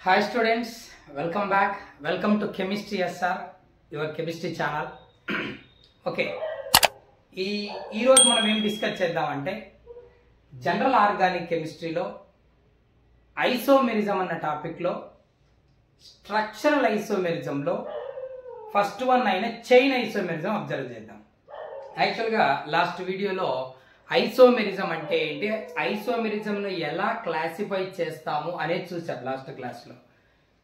Hi students, welcome back. Welcome to Chemistry SR, your chemistry channel. Okay. ఈ రోజు మనం ఏం డిస్కస్ చేద్దామంటే జనరల్ ఆర్గానిక్ కెమిస్ట్రీలో ఐసోమెరిజం అన్న టాపిక్ లో స్ట్రక్చరల్ ఐసోమెరిజంలో ఫస్ట్ వన్ అయిన చైన్ ఐసోమెరిజం అబ్జర్వ్ చేద్దాం. యాక్చువల్ గా లాస్ట్ వీడియోలో ఐసోమెరిజం అంటే ఏంటి, ఐసోమెరిజం ను ఎలా క్లాసిఫై చేస్తాము అనేది చూసాం లాస్ట్ క్లాస్ లో.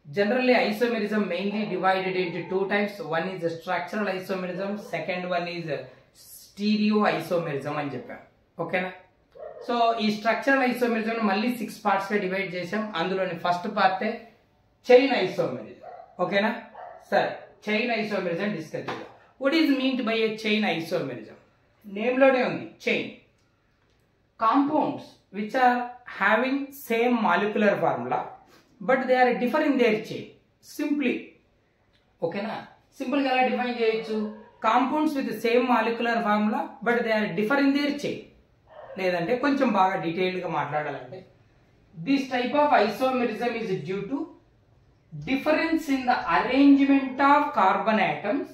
Generally isomerism mainly divided into two types. One is structural isomerism, second one is stereo isomerism అని చెప్పాం. ఓకేనా? సో ఈ స్ట్రక్చరల్ ఐసోమెరిజం మళ్ళీ 6 పార్ట్స్ గా డివైడ్ చేసాం. అందులోని ఫస్ట్ పార్టే చైన్ ఐసోమెరిజం. ఓకేనా? సరే, చైన్ ఐసోమెరిజం డిస్కస్ చేద్దాం. What is meant by A chain isomerism? Name లోనే ఉంది chain. Compounds which are having same molecular formula but they are different in their chain. Simply, okay na? Simple ga ela define cheyachchu. Compounds with the same molecular formula but they are different in their chain. Ledante koncham baga detailed ga maatladalante, this type of isomerism is due to difference in the arrangement of carbon atoms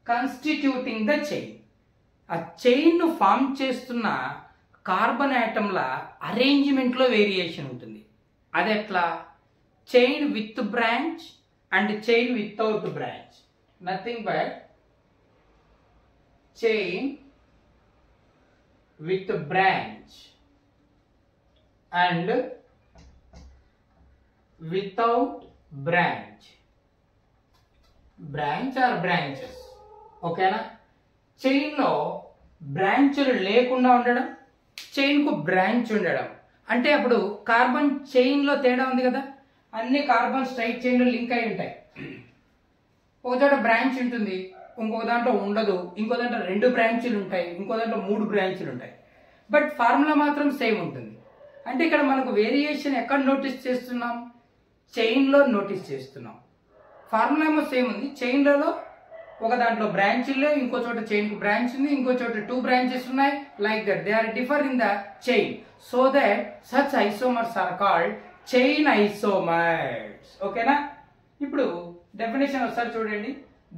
constituting the chain. A chain nu form chestunna carbon ఆటంల arrangement లో variation ఉంటుంది. అది ఎట్లా? Chain with branch and chain without branch. Nothing but chain with branch and without branch. Branch or branches. ఓకేనా? Chain లో బ్రాంచ్లు లేకుండా ఉండడం, చైన్ కు బ్రాంచ్ ఉండడం. అంటే అప్పుడు కార్బన్ చైన్ లో తేడా ఉంది కదా, అన్ని కార్బన్ స్ట్రైట్ చైన్ లో లింక్ అయి ఉంటాయి. ఒక చోట బ్రాంచ్ ఉంటుంది, ఇంకొక దాంట్లో ఉండదు. ఇంకో దాంట్లో 2 బ్రాంచీలు ఉంటాయి, ఇంకో దాంట్లో 3 బ్రాంచీలు ఉంటాయి. బట్ ఫార్ములా మాత్రం సేమ్ ఉంటుంది. అంటే ఇక్కడ మనకు వేరియేషన్ ఎక్కడ నోటీస్ చేస్తున్నాం? చైన్ లో నోటీస్ చేస్తున్నాం. ఫార్ములా ఏమో సేమ్ ఉంది. చైన్లలో ఒక దాంట్లో బ్రాంచీల్లో, ఇంకో చోట చైన్ కు బ్రాంచ్ ఉంది, ఇంకో చోట 2 బ్రాంచెస్ ఉన్నాయి. Like that they are differ in the chain. So that such isomers are called chain isomers. ఓకేనా? ఇప్పుడు డెఫినేషన్ ఒకసారి చూడండి.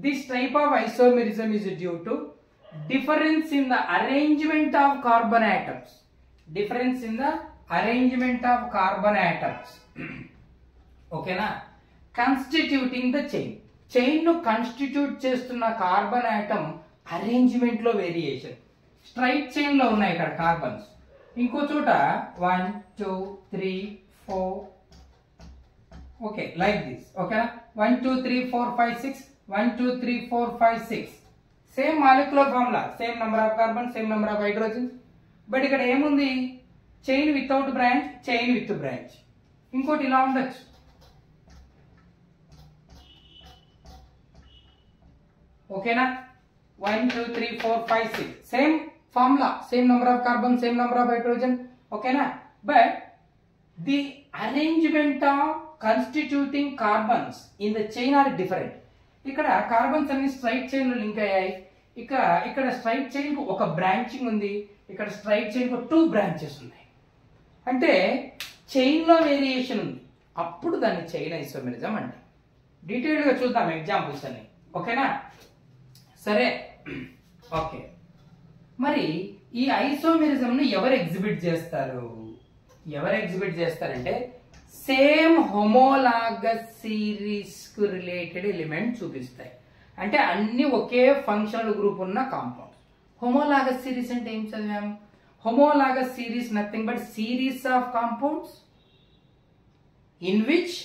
This type of isomerism is due to difference in the arrangement of carbon atoms. Difference in the arrangement of carbon atoms. ఓకేనా? Constituting the chain. Chain ను constitute చేస్తున్న carbon atom arrangement లో variation. Straight chain లో ఉన్నాయి ఇక్కడ carbons, ఇంకో చోట 1 2 3 4. Okay, like this. ఓకేనా? 1 2 3 4 5 6 1 2 3 4 5 6. Same molecular formula, same number of carbon, same number of hydrogens. But ఇక్కడ ఏముంది? Chain without branch, chain with branch. ఇంకోటి ఇలా ఉండొచ్చు. ఓకేనా? 1 2 3 4 5 6 same formula, same number of carbon, same number of hydrogen. ఓకేనా? But the arrangement of constituting carbons in the chain are different. ఇక్కడ carbons అన్ని straight chain లో లింక్ అయ్యాయి. ఇక్కడ స్ట్రైట్ చైన్ కు ఒక బ్రాంచింగ్ ఉంది, ఇక్కడ స్ట్రైట్ చైన్ కు 2 బ్రాంచెస్ ఉన్నాయి. అంటే చైన్ లో వేరియేషన్ ఉంది. అప్పుడు దాన్ని చైన్ ఐసోమెరిజం అంటే. డీటెయిల్డ్ గా చూద్దాం ఎగ్జాంపుల్స్ అని. ఓకేనా? సరే, ఓకే. మరి ఈ ఐసోమెరిజం ను ఎవరు ఎగ్జిబిట్ చేస్తారు? ఎవరు ఎగ్జిబిట్ చేస్తారంటే సేమ్ హోమోలాగస్ సిరీస్ కు రిలేటెడ్ ఎలిమెంట్ చూపిస్తాయి. అంటే అన్ని ఒకే ఫంక్షనల్ గ్రూప్ ఉన్న కాంపౌండ్స్. హోమోలాగస్ సిరీస్ అంటే ఏం చదివాం? Homologous series nothing but series of compounds in which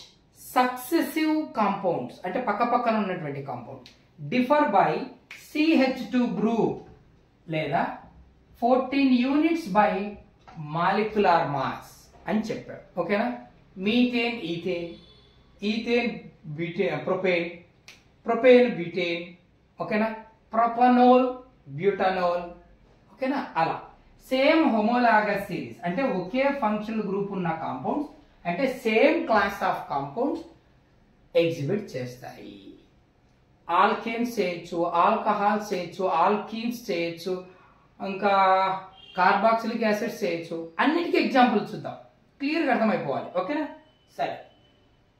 successive compounds, అంటే పక్క పక్కన ఉన్నటువంటి compound differ by CH2 group లేదా 14 యూనిట్స్ బై మాలిక్యులర్ మాస్ అని చెప్పారు. ఓకేనా? Methane ethane, ethane butane, propane, propane butane. ఓకేనా? ప్రొపనోల్ బ్యూటనోల్. ఓకేనా? అలా సేమ్ హోమోలాగస్ సిరీస్ అంటే ఒకే ఫంక్షనల్ గ్రూప్ ఉన్న కాంపౌండ్స్, అంటే same class of compounds exhibit చేస్తాయి. ఆల్కేన్స్ చేయొచ్చు, ఆల్కహాల్స్ చేయొచ్చు, ఆల్కీన్స్ చేయొచ్చు, ఇంకా కార్బాక్సిలిక్ యాసిడ్స్ చేయొచ్చు. అన్నిటికీ ఎగ్జాంపుల్ చూద్దాం, క్లియర్గా అర్థమైపోవాలి. ఓకేనా? సరే,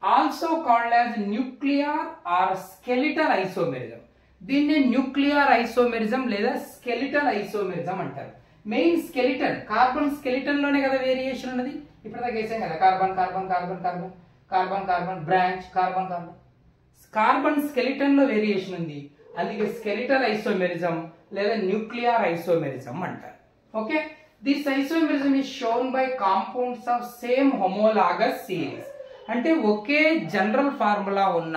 also called as nuclear or skeletal isomerism. దీన్ని న్యూక్లియర్ ఐసోమెరిజం లేదా స్కెలిటల్ ఐసోమెరిజం అంటారు. మెయిన్ స్కెలిటన్, కార్బన్ స్కెలిటన్ లోనే కదా వేరియేషన్ ఉన్నది. ఇప్పటిదాకా వేసాం కదా, carbon carbon carbon carbon carbon carbon branch carbon carbon. Carbon skeleton లో వేరియేషన్ ఉంది, అందుకే స్కెలిటల్ ఐసోమెరిజం లేదా న్యూక్లియర్ ఐసోమెరిజం అంటారు. Okay, this isomerism is shown by compounds of same homologous series. అంటే ఒకే జనరల్ ఫార్ములా ఉన్న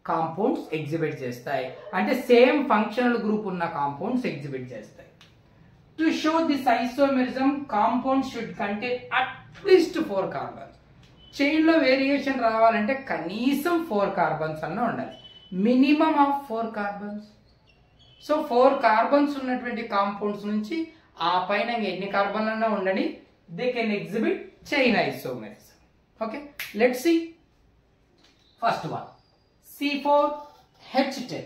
కాంపౌండ్స్ ఎగ్జిబిట్ చేస్తాయి, అంటే సేమ్ ఫంక్షనల్ గ్రూప్ ఉన్న కాంపౌండ్స్ ఎగ్జిబిట్ చేస్తాయి. To show this isomerism compound should contain at least 4 carbons. Chain లో variation రావాలంటే కనీసం 4 కార్బన్స్ అన్న ఉండాలి, minimum of 4 carbons. So 4 carbons ఉన్నటువంటి కాంపౌండ్స్ నుంచి ఆ పైన ఎన్ని కార్బన్లు అన్నా ఉండని, they can exhibit chain isomerism. Okay, let's see. First one C4H10.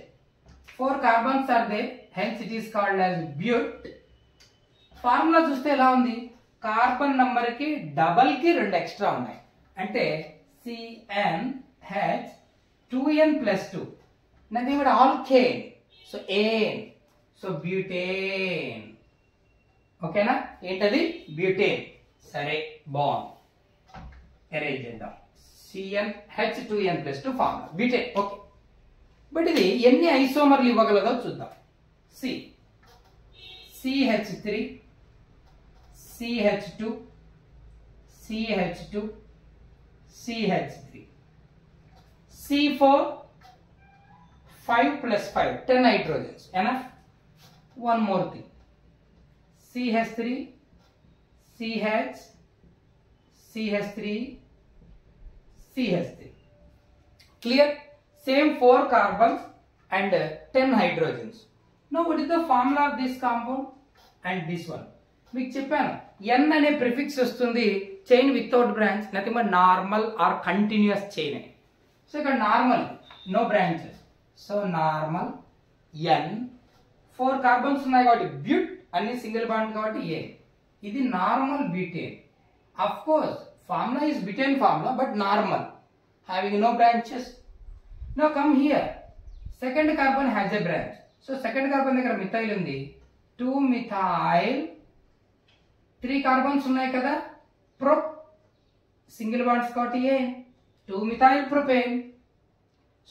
4 carbons are there, hence it is called as butane. Formula చూస్తే ఎలా ఉంది, కార్బన్ నంబర్ కి డబల్ కి 2 ఎక్స్ట్రా ఉన్నాయి, అంటే CnH2n+2, nothing but alkane. So ane, so butane. ఓకేనా, ఏంటది butane. సరే బాగుంది, అరేంజ్ చేద్దాం. CnH2n+2 formula butane. Okay, but ఇది ఎన్ని ఐసోమర్లు ఇవ్వగలదో చూద్దాం. CH3, CH2, CH2, CH3, C4, 5 + 5, 10 hydrogens, enough. One more thing, CH3, CH, CH3, CH3. Clear? Same 4 carbons and 10 hydrogens. Now what is the formula of this compound and this one? మీకు చెప్పాను, N అనే prefix వస్తుంది chain without branch, nothing but normal or continuous chain అని. So ఇక్కడ normal, no branches, so normal N. 4 carbons ఉన్నాయి కాబట్టి but, అన్ని single bond కాబట్టి ఏ. ఇది normal butane. Of course formula is butane formula, but normal, having no branches. Now come here, second carbon has a branch. So second carbon దగ్గర methyl ఉంది, 2 methyl, 3 carbons ఉన్నాయి కదా, ప్రొప్, సింగిల్ బాండ్స్ కాబట్టి ఏ, 2 methyl propane.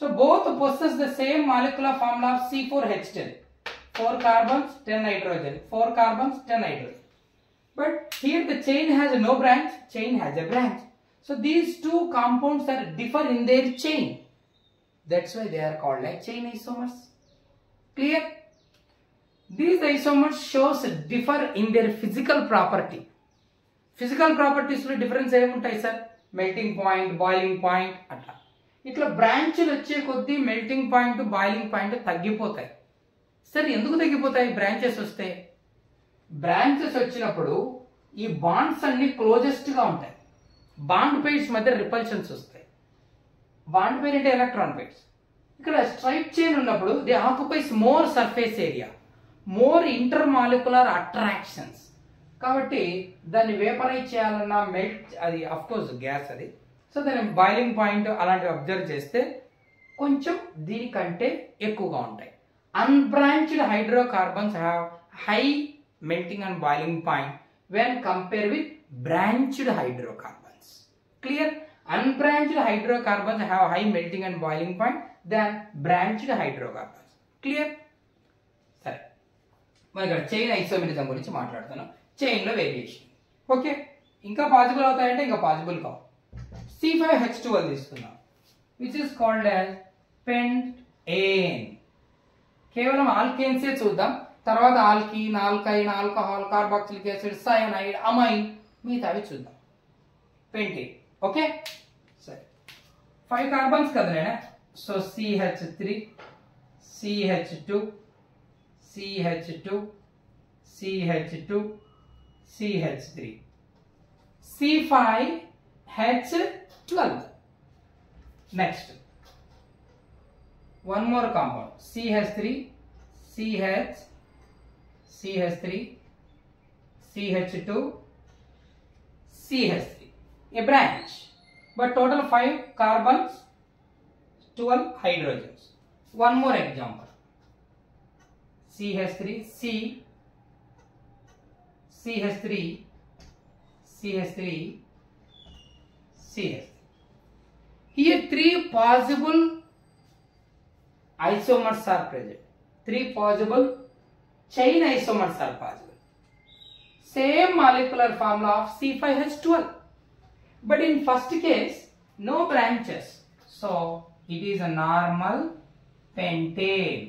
So both possess the same molecular formula of C4H10. 4 carbons, 10 hydrogen, 4 carbons, 10 hydrogen. But here the chain has no branch, chain has a branch. So these 2 compounds are differ in their chain. That's why they are called like chain isomers. Clear? These isomers shows differ in their physical property. Physical properties లో difference ఏముంటాయి sir? Melting point, boiling point అట్లా. ఇట్లా బ్రాంచ్లు వచ్చే కొద్దీ melting point, boiling point తగ్గిపోతాయి. సరే ఎందుకు తగ్గిపోతాయి బ్రాంచెస్ వస్తే? బ్రాంచెస్ వచ్చినప్పుడు ఈ బాండ్స్ అన్ని క్లోజెస్ట్ గా ఉంటాయి, బాండ్ పెయిర్స్ మధ్య రిపల్షన్స్ వస్తాయి. బాండ్ పెయిర్ అంటే ఎలక్ట్రాన్ పెయిర్స్. ఇక్కడ స్ట్రైట్ చైన్ ఉన్నప్పుడు they occupies more surface area, more intermolecular attractions. కాబట్టి దాన్ని వేపరైజ్ చేయాలన్నా మెల్ట్, అది అఫ్ కోర్స్ గ్యాస్ అది. సో దాని బాయిలింగ్ పాయింట్ అలాంటివి అబ్జర్వ్ చేస్తే కొంచెం దీనికంటే ఎక్కువగా ఉంటాయి. Unbranched hydrocarbons have high melting and boiling point when compared with branched hydrocarbons. Clear? Unbranched hydrocarbons have high melting and boiling point than branched hydrocarbons. Clear? సరే, మనం ఇక్కడ చైన్ ఐసోమెరిజం గురించి మాట్లాడుతున్నాం. చైన్ లో వేరియేషన్. ఓకే, ఇంకా possible అవుతాయంటే ఇంకా possible కావు. C5H12 తీసుకున్నాం, which is called as pentane. కేవలం ఆల్కేన్సే చూద్దాం, తర్వాత alkene, alkyne, alcohol, carboxylic acid, cyanide, amine, మిగతావి చూద్దాం. పెంటేన్. ఓకే, సరే 5 కార్బన్స్ కదలేనా. So CH3, CH2, CH2, CH2, CH3, C5H12. Next, one more compound, CH3, CH, CH3, CH2, CH3, a branch, but total 5 carbons, 12 hydrogens. One more example. CH3, CH3, CH3, CH3. Here 3 possible isomers are present. 3 possible chain isomers are possible. Same molecular formula of C5H12. But in first case, no branches. So it is a normal pentane.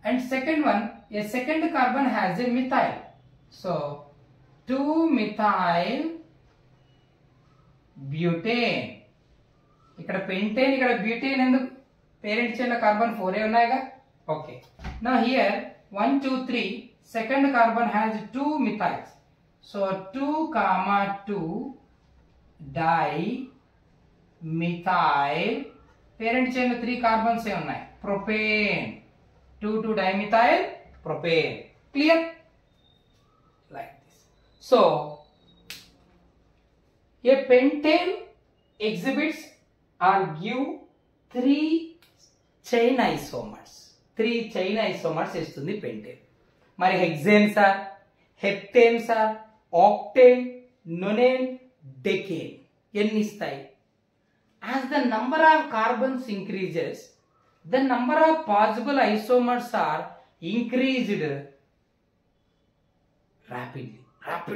And second one, a second carbon has a methyl. So 2-methyl butane. ఇక్కడ pentane, ఇక్కడ butane ఎందుకు? Parent chain carbon 4 ఉన్నాయిగా. Okay. Now here 1, 2, 3. Second carbon has 2 methyls. So 2, 2 dimethyl. Parent chain 3 carbons ఉన్నాయి. Propane. 2 dimethyl propane. Clear? Like this. So a pentane exhibits or give 3 chain isomers. 3 chain isomers ఇస్తుంది pentane. మరి hexane sir, heptane sir, octane, nonane, decane ఎన్ని ఇస్తాయి? As the number of carbons increases, the number of possible isomers are increased rapidly.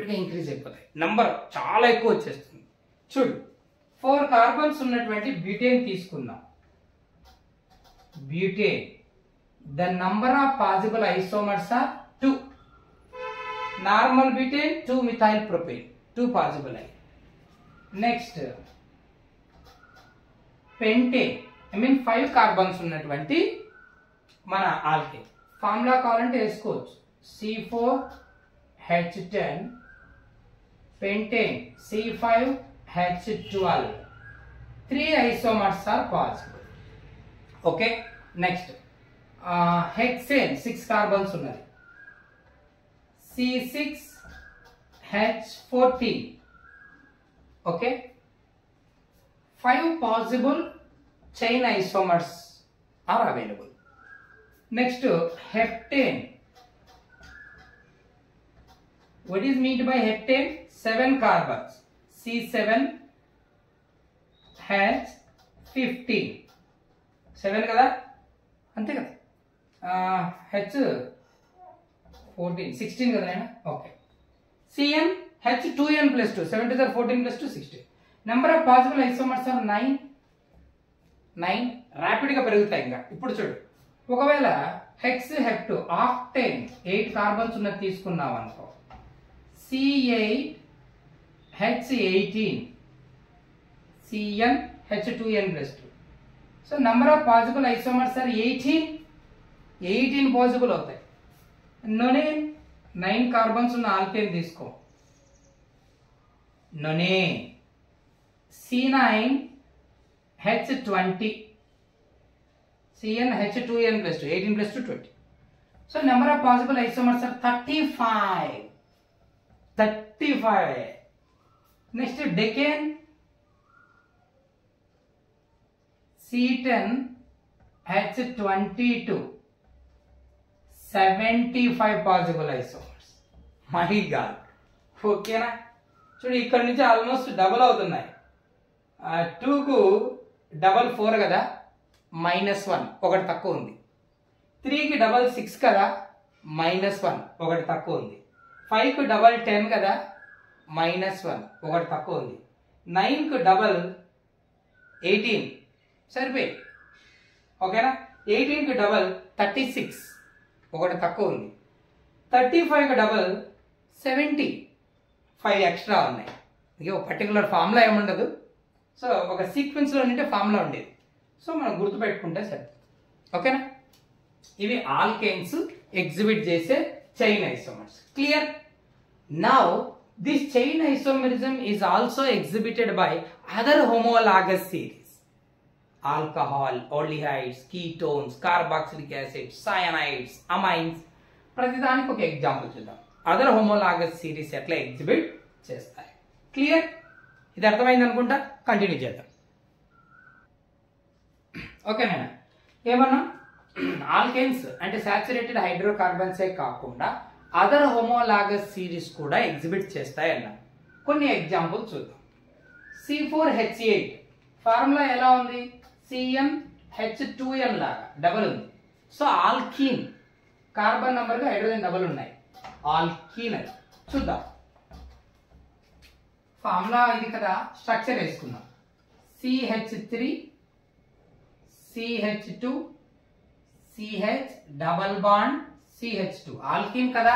గా increase అయిపోతాయి. Number చాలా ఎక్కువ వచ్చేస్తుంది. చూడు, 4 కార్బన్స్ ఉన్నటువంటి బ్యూటేన్ తీసుకుందాం. Butane, the number of possible isomers are 2. Normal butane, 2-methyl propane, 2 possible. Next, pentane, 5 carbons ఉన్నటువంటి మన ఆల్కేన్. ఫార్ములా కావాలంటే వేసుకోవచ్చు. C4H10 pentane, C5H12. 3 isomers are possible. Okay. Next, hexane, 6 carbons ఉన్నది. C6H14. Okay. 5 possible chain isomers are available. Next, heptane. What is meant by heptane? 7 carbons. C7H15. 7 కదా, అంతే కదా. H14, 16 కదా నేను. Okay. Cn H2n plus 2, 7 to the 14 plus 2, 16. Number of possible isomers are 9. Rapid గా పెరుగుతాయి. ఇంకా ఇప్పుడు చూడు, ఒకవేళ హెక్స్ హెప్2 ఆక్టేన్ 8 కార్బన్స్ ఉన్నది తీసుకున్నాం అనుకో. C8H18, Cn H2n plus 2. So number of possible isomers are 18 possible అవుతాయి. నొనేన్ 9 కార్బన్స్ ఉన్న ఆల్కేన్ తీసుకో. నొనేన్ C9H20, Cn H2n plus 2, 18 plus 2, 20. So number of possible isomers are 35. Next, decane, C10H22, 75 possible isomers. My God. ఓకేనా? చూడు, ఇక్కడ నుంచి almost double అవుతున్నాయి. 2 కు double 4 కదా, -1 ఒకటి తక్కువ ఉంది. 3 కి డబల్ 6 కదా, -1 ఒకటి తక్కువ ఉంది. 5 కు డబల్ 10 కదా, -1 ఒకటి తక్కువ ఉంది. 9 కు డబల్ 18 సరిపోయి. ఓకేనా? 18 కు డబల్ 36 ఒకటి తక్కువ ఉంది. 35 కు డబల్ 70, 5 ఎక్స్ట్రా ఉన్నాయి. ఇక ఒక పర్టికులర్ ఫార్ములా ఏముండదు. సో ఒక సీక్వెన్స్లో ఉంటే ఫార్ములా ఉండేది. సో మనం గుర్తుపెట్టుకుంటే సరే. ఓకేనా? ఇవి ఆల్కేన్స్ ఎగ్జిబిట్ చేసే chain isomers. Clear? Now this chain isomerism is also exhibited by other homologous series. Alcohol, aldehydes, ketones, carboxylic acids, cyanides, amines. ప్రతిదానికి ఒక ఎగ్జాంపుల్ చూద్దాం. అదర్ హోమోలాగస్ సిరీస్ ఎట్లా ఎగ్జిబిట్ చేస్తాయి. క్లియర్? ఇది అర్థమైంది అనుకుంటా, కంటిన్యూ చేద్దాం. ఓకేనా? ఏమన్నా ఆల్కేన్స్ అంటే సాచురేటెడ్ హైడ్రోకార్బన్సే కాకుండా అదర్ హోమోలాగస్ సిరీస్ కూడా ఎగ్జిబిట్ చేస్తాయి అన్నాం. కొన్ని ఎగ్జాంపుల్ చూద్దాం. C4H8 ఫార్ములా ఎలా ఉంది? CnH2n లాగా డబల్ ఉంది. సో ఆల్కీన్ కార్బన్ నంబర్ గా హైడ్రోజన్ డబల్ ఉన్నాయి. ఆల్కీన్ అది చూద్దాం. ఫార్ములా ఇది కదా, స్ట్రక్చర్ వేసుకుందాం. CH3 CH2 CH double bond CH2 alkyne కదా,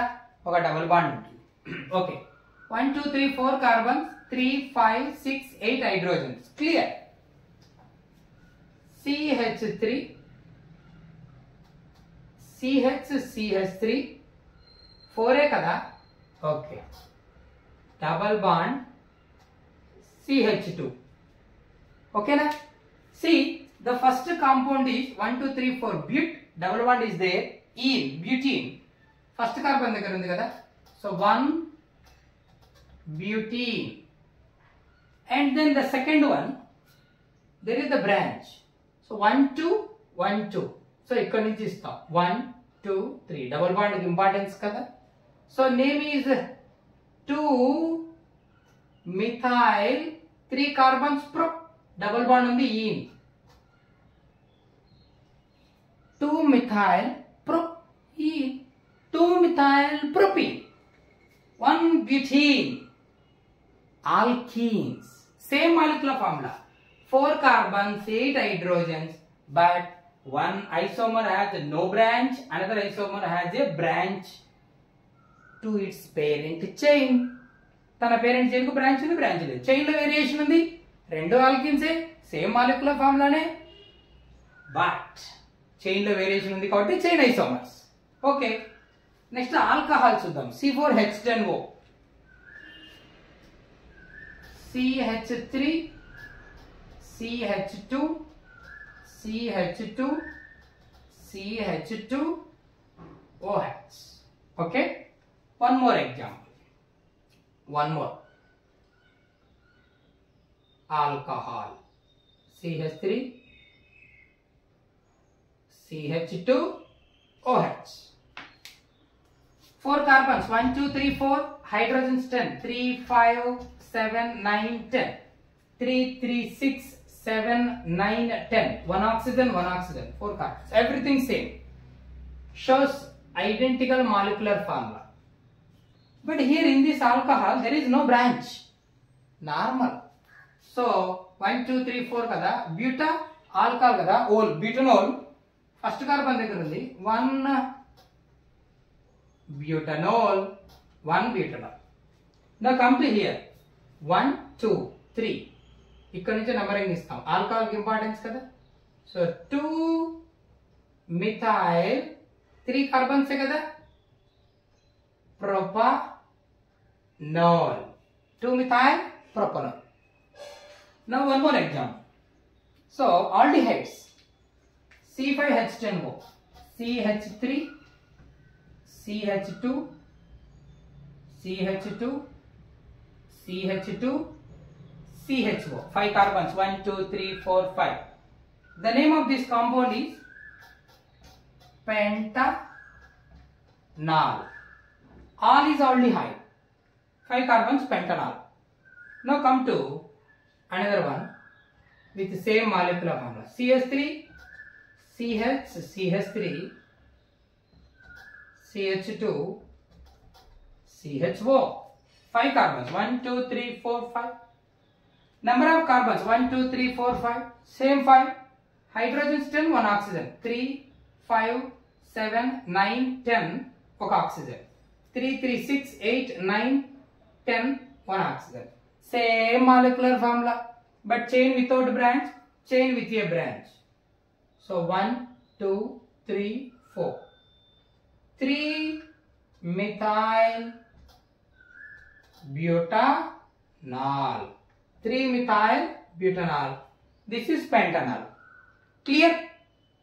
ఒక డబల్ బాండ్ ఉంటుంది. Okay, 1 2 3 4 carbons, 3 5 6 8 hydrogens. Clear. CH3 CH3 4 కదా. Okay, double bond CH2. ఓకేనా? See, the first compound is 1 2 3 4 but double bond is there in butene. First carbon దగ్గర ఉంది కదా. So 1 butene, and then the second one there is the branch. So 1 2 1 2. So ఇక్కడ నుంచి ఇస్తాం 1 2 3 double bond is importance కదా. So name is 2 methyl 3 carbons pro, double bond ఉంది in 2 methyl propene, 2 methyl propene, 1 butene. Alkenes, same molecular formula, 4 carbons 8 hydrogens, but one isomer has no branch, another isomer has a branch to its parent chain. తన parent chain కు branch ఉంది, branch లేదు. Chain లో variation ఉంది, రెండు ఆల్కిన్సే, same molecular ఫార్ములానే, but chain లో variation ఉంది కాబట్టి chain isomers. Okay, next alcohol చూద్దాం. C4H10O, CH3 CH2 CH2 CH2 OH. Okay, one more example. One more. Alcohol. CH3 CH2 OH. 4 carbons, 1 2 3 4, hydrogens 10, 3 5 7 9 10, 3 3 6 7 9 10, 1 oxygen 1 oxygen, 4 carbons, everything same, shows identical molecular formula. But here in this alcohol there is no branch, normal. So 1 2 3 4 kada, buta alcohol kada, ol butanol first carbon దగ్గర ఉంది, 1 butanol, 1 butanol. Now come to here, 1 2 3, ఇక్కడ నుంచి numbering ఇస్తాం. Alcohol కి importance కదా. So 2 methyl 3 carbons కదా, propanol, 2 methyl propanol. Now one more example. So aldehydes, C5H10O, CH3 CH2 CH2 CH2 CHO, 5 carbons, 1 2 3 4 5. The name of this compound is pentanol. All is aldehyde, 5 carbons, pentanol. Now come to another one with the same molecular formula. CH3 CH CH3 CH2 CHO, 5 carbons, 1 2 3 4 5. Number of carbons 1 2 3 4 5, same 5. Hydrogens 10, 1 oxygen, 3 5 7 9 10, 1 oxygen, 3 3 6 8 9 10, 1 oxygen. Same molecular formula, but chain without branch, chain with a branch. So 1 2 3 4, 3 methyl butanol, 3 methyl butanol. This is pentanol. Clear?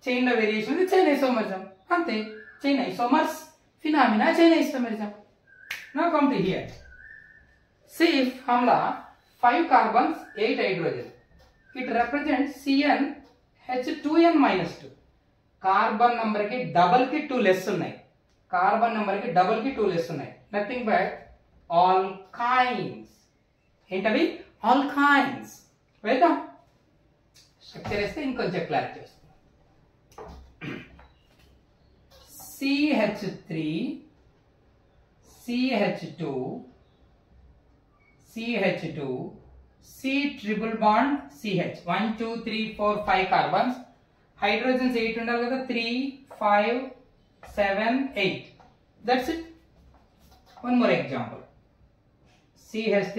Chain లో variation ఉంది, chain isomerism అంతే. Chain isomers phenomena, chain isomerism. Now come to here. See formula 5 carbons, 8 hydrogen. It represents CnH2n-2. Carbon number ki double ki 2 less unnai. Carbon number ki double ki 2 less unnai. Nothing but alkynes. Entavi alkynes. Vedam structure este inkoncham clarity vastundi. CH3, CH2, CH2, C triple bond CH. 1, 2, 3, 4, 5 carbons. Hydrogens 8 undali kada. 3, 5, 7, 8. That's it. One more example. CH3,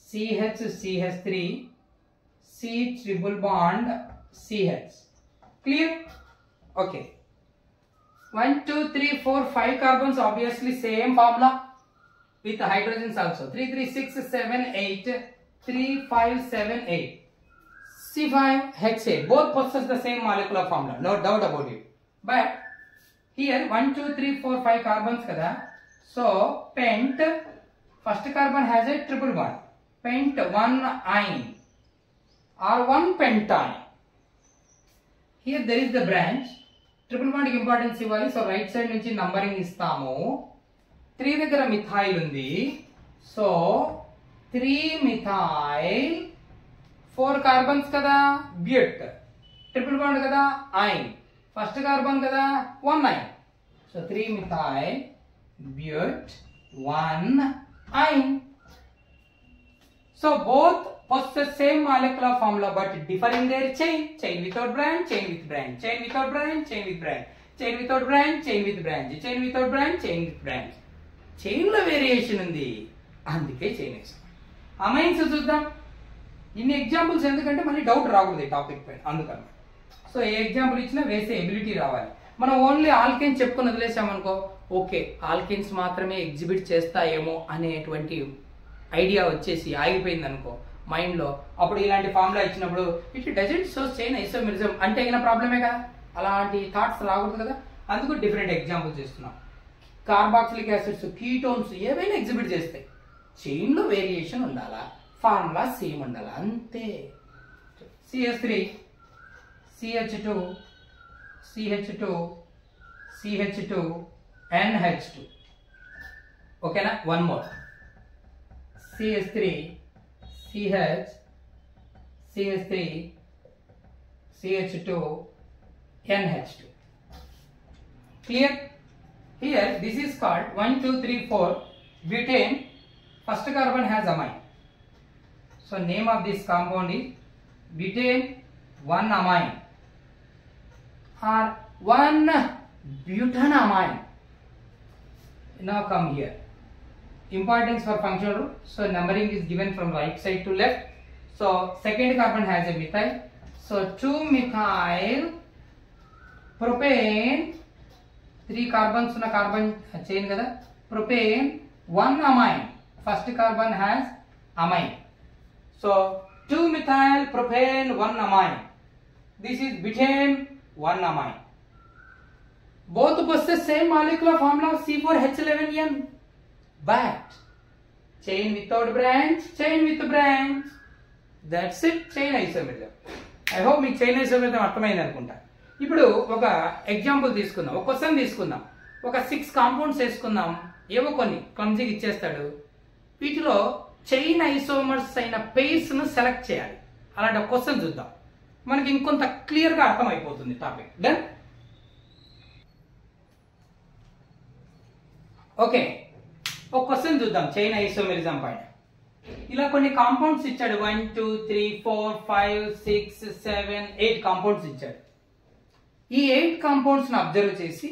CH, CH3, C triple bond CH. Clear? Okay. 1, 2, 3, 4, 5 carbons, obviously same formula with the hydrogens also. 3, 3, 6, 7, 8. 3, 5, 7, 8. C5H8. Both possess the same molecular formula. No doubt about it. But here 1, 2, 3, 4, 5 carbons kada. So pent, first carbon has a triple bond. Pent 1 ion or 1 pentyne. Here there is the branch. Triple bond ki importance ivali. So right side nunchi numbering istamo. 3 దగ్గర methyl ఉంది. So 3 methyl 4 carbons కదా, బ్యూట్. Triple bond కదా, ఐన్. First carbon కదా, 1 ఐన్. So 3 methyl బ్యూట్ 1 ఐన్. So both possess same molecular formula but differ in their chain. Chain without branch, chain with branch, chain without branch, chain with branch, chain without branch, chain with branch, chain without branch, chain with branch. Chain లో variation ఉంది, అందుకే chain వేసాం. Amines చూద్దాం. ఇన్ని examples ఎందుకంటే మళ్ళీ doubt రాకూడదు topic పైన, అందుకని. సో ఏ ఎగ్జాంపుల్ ఇచ్చినా వేసే ఎబిలిటీ రావాలి. మనం ఓన్లీ ఆల్కేన్స్ చెప్పుకొని వదిలేసామనుకో, ఓకే ఆల్కేన్స్ మాత్రమే ఎగ్జిబిట్ చేస్తాయేమో అనేటువంటి ఐడియా వచ్చేసి ఆగిపోయింది అనుకో మైండ్లో. అప్పుడు ఇలాంటి ఫార్ములా ఇచ్చినప్పుడు it doesn't show chain isomerism అంటే అయిన ప్రాబ్లమే కదా, అలాంటి థాట్స్ రాకూడదు కదా. అందుకు డిఫరెంట్ ఎగ్జాంపుల్స్ చేస్తున్నాం. కార్బాక్సిలిక్ యాసిడ్స్, కీటోన్స్ ఏవైనా ఎగ్జిబిట్ చేస్తాయి. చైన్లో వేరియేషన్ ఉండాలా, ఫార్ములా సేమ్ ఉండాలా, అంతే. CH3, CH2, CH2, CH2, NH2. ఓకేనా? One more. CH3, CH, CH3, CH2, NH2. Clear? Here this is called 1, 2, 3, 4 butane. First carbon has amine. So name of this compound is butane 1 amine or 1 butanamine. Now come here. Importance for functional group. So numbering is given from right side to left. So second carbon has a methyl. So 2 methyl propane. 3 carbons una carbon chain kada. Propane 1 amine. First carbon has amine. So 2 methyl propane 1 amine. This is butane 1 amine. Both possess same molecular formula C4H11N. But chain without branch, chain with branch. That's it, chain isomerism. I hope మీకు chain isomerism అర్థమైంది అనుకుంటా. ఇప్పుడు ఒక example తీసుకుందాం, ఒక question తీసుకుందాం. ఒక 6 compounds వేసుకుందాం. ఏవో కొన్ని క్లమ్జీగా ఇచ్చేస్తాడు. వీటిలో చైన్ ఐసోమర్స్ అయిన పెయిర్స్ ను సెలెక్ట్ చేయాలి. అలాంటి ఒక క్వశ్చన్ చూద్దాం, మనకి ఇంకొంత క్లియర్ గా అర్థమైపోతుంది టాపిక్. డన్? ఓకే, ఒక క్వశ్చన్ చూద్దాం చైన్ ఐసోమెరిజం పైన. ఇలా కొన్ని కాంపౌండ్స్ ఇచ్చాడు. 1, 2, 3, 4, 5, 6, 7, 8 కాంపౌండ్స్ ఇచ్చాడు. ఈ 8 కాంపౌండ్స్ ను అబ్జర్వ్ చేసి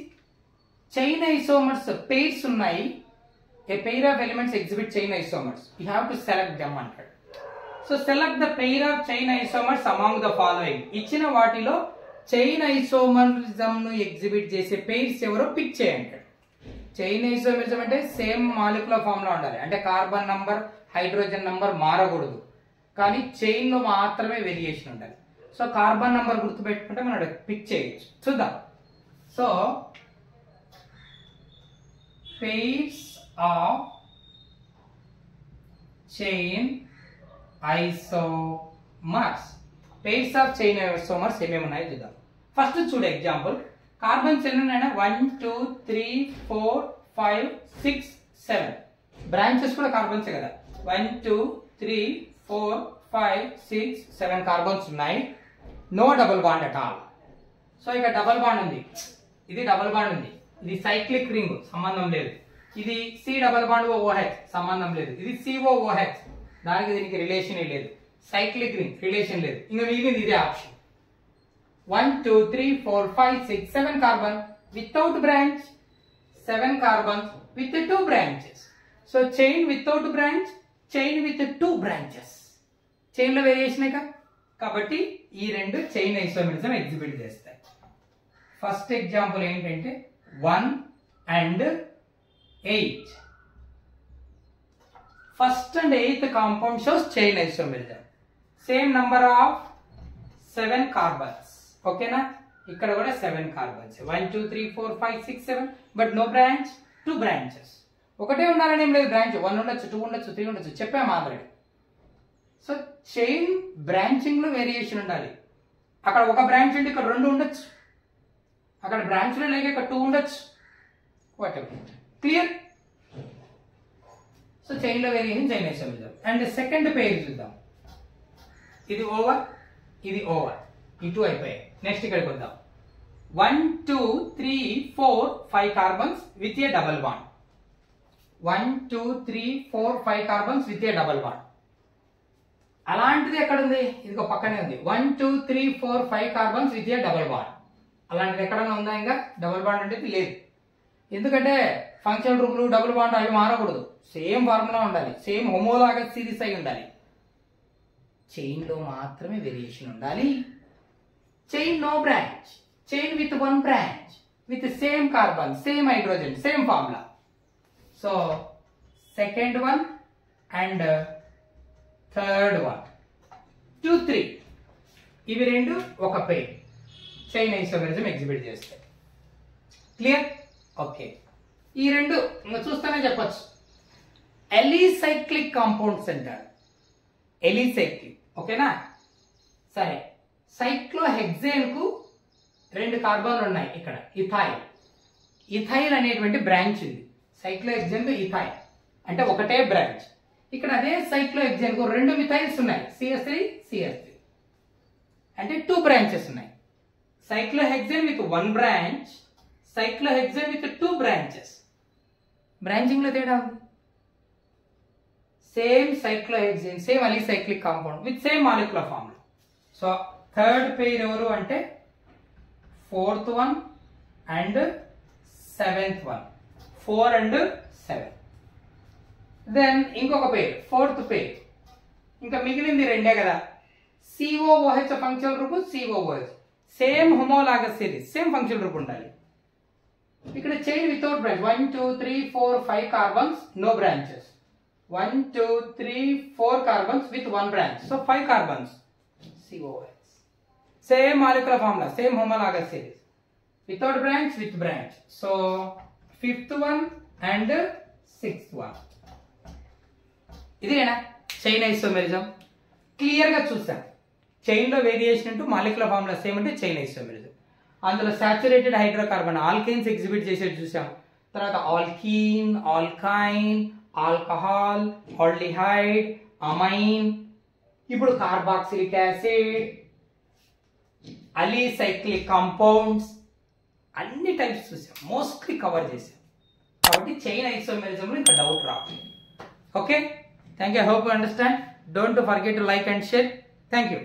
చైన్ ఐసోమర్స్ పెయిర్స్ ఉన్నాయి. A pair of elements exhibit chain isomers. You have to select them అంటాడు. So select the pair of chain isomers among the following. ఇచ్చిన వాటిలో చైన్ ఐసోమరిజం ను ఎగ్జిబిట్ చేసే పెయిర్స్ ఎవరో pick చేయండి. Chain isomerism అంటే same molecular formula ఉండాలి. అంటే కార్బన్ నంబర్, హైడ్రోజన్ నంబర్ మారకూడదు, కానీ చైన్ లో మాత్రమే వేరియేషన్ ఉండాలి. సో కార్బన్ నంబర్ గుర్తుపెట్టుకుంటే మనం పిక్ చేయొచ్చు. చూద్దాం. So pairs of chain isomers. Pairs of chain isomers ఏమేమి ఉన్నాయో చూద్దాం. ఫస్ట్ చూడు ఎగ్జాంపుల్. కార్బన్స్ ఎన్ని ఉన్నాయన్నా 1 2 3 4 5 6 7. బ్రాంచెస్ కూడా కార్బన్స్ కదా. 1 2 3 4 5 6 7 కార్బన్స్ ఉన్నాయి. No double bond at all. So ఇక డబుల్ బాండ్ ఉంది, ఇది డబుల్ బాండ్ ఉంది, ఇది సైక్లిక్ రింగ్ సంబంధం లేదు, ఇది సి డబుల్ బాండ్ ఓహెచ్ సంబంధం లేదు, ఇది సిఓ ఓహెచ్ దానికి దీనికి రిలేషన్ లేదు, సైక్లిక్ రింగ్ రిలేషన్ లేదు, ఇంకా మిగిలింది ఇదే option. 1 2 3 4 5 6 7 carbon without branch, 7 carbons with 2 branches. So chain without branch, chain with 2 branches. Chain లో వేరియేషన్ కాబట్టి ఈ రెండు చైన్ ఐసోమెరిజం ఎగ్జిబిట్ చేస్తాయి. ఫస్ట్ ఎగ్జాంపుల్ ఏంటంటే 1 and 8. First and 8th compound shows chain isomerism. Same number of 7 carbons. Okay na? ఇక్కడ కూడా 7 carbons. 1 2 3 4 5 6 7 but no branch, 2 branches. ఒకటే ఉండాలని ఏం లేదు, బ్రాంచ్ 1 ఉండొచ్చు, 2 ఉండొచ్చు, 3 ఉండొచ్చు, చెప్పాము ఆల్రెడీ. సో చైన్ బ్రాంచింగ్ లో వేరియేషన్ ఉండాలి. అక్కడ ఒక బ్రాంచ్ ఉంటే ఇక్కడ 2 ఉండొచ్చు, అక్కడ బ్రాంచ్ లో లేక ఇక్కడ 2 ఉండొచ్చు, క్లియర్. సో చైన్ లో variation chain isomerism. And second పేర్ చూద్దాం. ఇది ఓవర్, ఇది ఓవర్, ఈ 2 అయిపోయాయి. నెక్స్ట్ ఇక్కడికి వద్దాం. 1 2 3 4 5 carbons with a double bond. 1 2 3 4 5 carbons with a double bond. అలాంటిది ఎక్కడ ఉంది? ఇది ఒక పక్కనే ఉంది. 1 2 3 4 5 carbons with a double bond. అలాంటిది ఎక్కడన్నా ఉందా? ఇంకా డబుల్ బాండ్ అంటే లేదు. ఎందుకంటే ఫంక్షన్ రూపులు డబుల్ బాండ్ అవి మారకూడదు, సేమ్ ఫార్ములా ఉండాలి, సేమ్ హోమోలాగస్ సిరీస్ అయి ఉండాలి. చైన్ లో మాత్రమే వేరియేషన్ ఉండాలి. Chain no branch, chain with 1 branch with same carbon, same hydrogen, same formula. So second one and third one 2 3 ఇవి రెండు ఒక పేర్ చైన్ ఐసోమెరిజం ఎగ్జిబిట్ చేస్తాయి. క్లియర్? ఓకే. ఈ రెండు ఇంకా చూస్తానే చెప్పచ్చు. ఎలిసైక్లిక్ కాంపౌండ్స్ అంటారు. ఎలిసైక్లిక్, ఓకేనా? సరే, సైక్లోహెక్సేన్ కు 2 కార్బన్లు ఉన్నాయి. ఇక్కడ ఇథైల్, ఇథైల్ అనేటువంటి బ్రాంచ్ ఉంది. సైక్లోహెక్సేన్ కు ఇథైల్ అంటే ఒకటే బ్రాంచ్. ఇక్కడ అదే సైక్లోహెక్సేన్ కు 2 మిథైల్స్ ఉన్నాయి, CH3 CH3 అంటే 2 బ్రాంచెస్ ఉన్నాయి. Cyclohexane with 1 branch, cyclohexane with 2 branches. Branching lo teda undi. Same cyclohexane, same alicyclic compound with same molecular formula. So third pair evaru ante 4th one and 7th one. 4 and 7. Then inkoka pair, 4th pair. Inka migilindi రెండే కదా. COOH functional group, COOH same homologous series, same function group ఉండాలి. ఇక్కడ chain without branch 1 2 3 4 5 carbons, no branches. 1 2 3 4 carbons with 1 branch, so 5 carbons, COOH. Same molecular formula, same homologous series, without branch with branch. So 5th one and 6th one. ఇదేనా chain isomerism? Clear గా చూసాం. Chain లో variation అంటూ molecular formula same అంటే chain isomerism. అందులో saturated hydrocarbon alkanes exhibit చేసేది చూసాం. తర్వాత alkene, alkyne, alcohol, aldehyde, amine, ఇప్పుడు కార్బాక్సిలిక్ యాసిడ్, అలీసైక్లిక్ కాంపౌండ్స్, అన్ని టైప్స్ చూసాం, మోస్ట్లీ కవర్ చేసాం. కాబట్టి చైన్ ఐసోమెరిజం లో ఇంకా డౌట్ రాదు. Okay, thank you. I hope you understand. Don't forget to like and share. Thank you.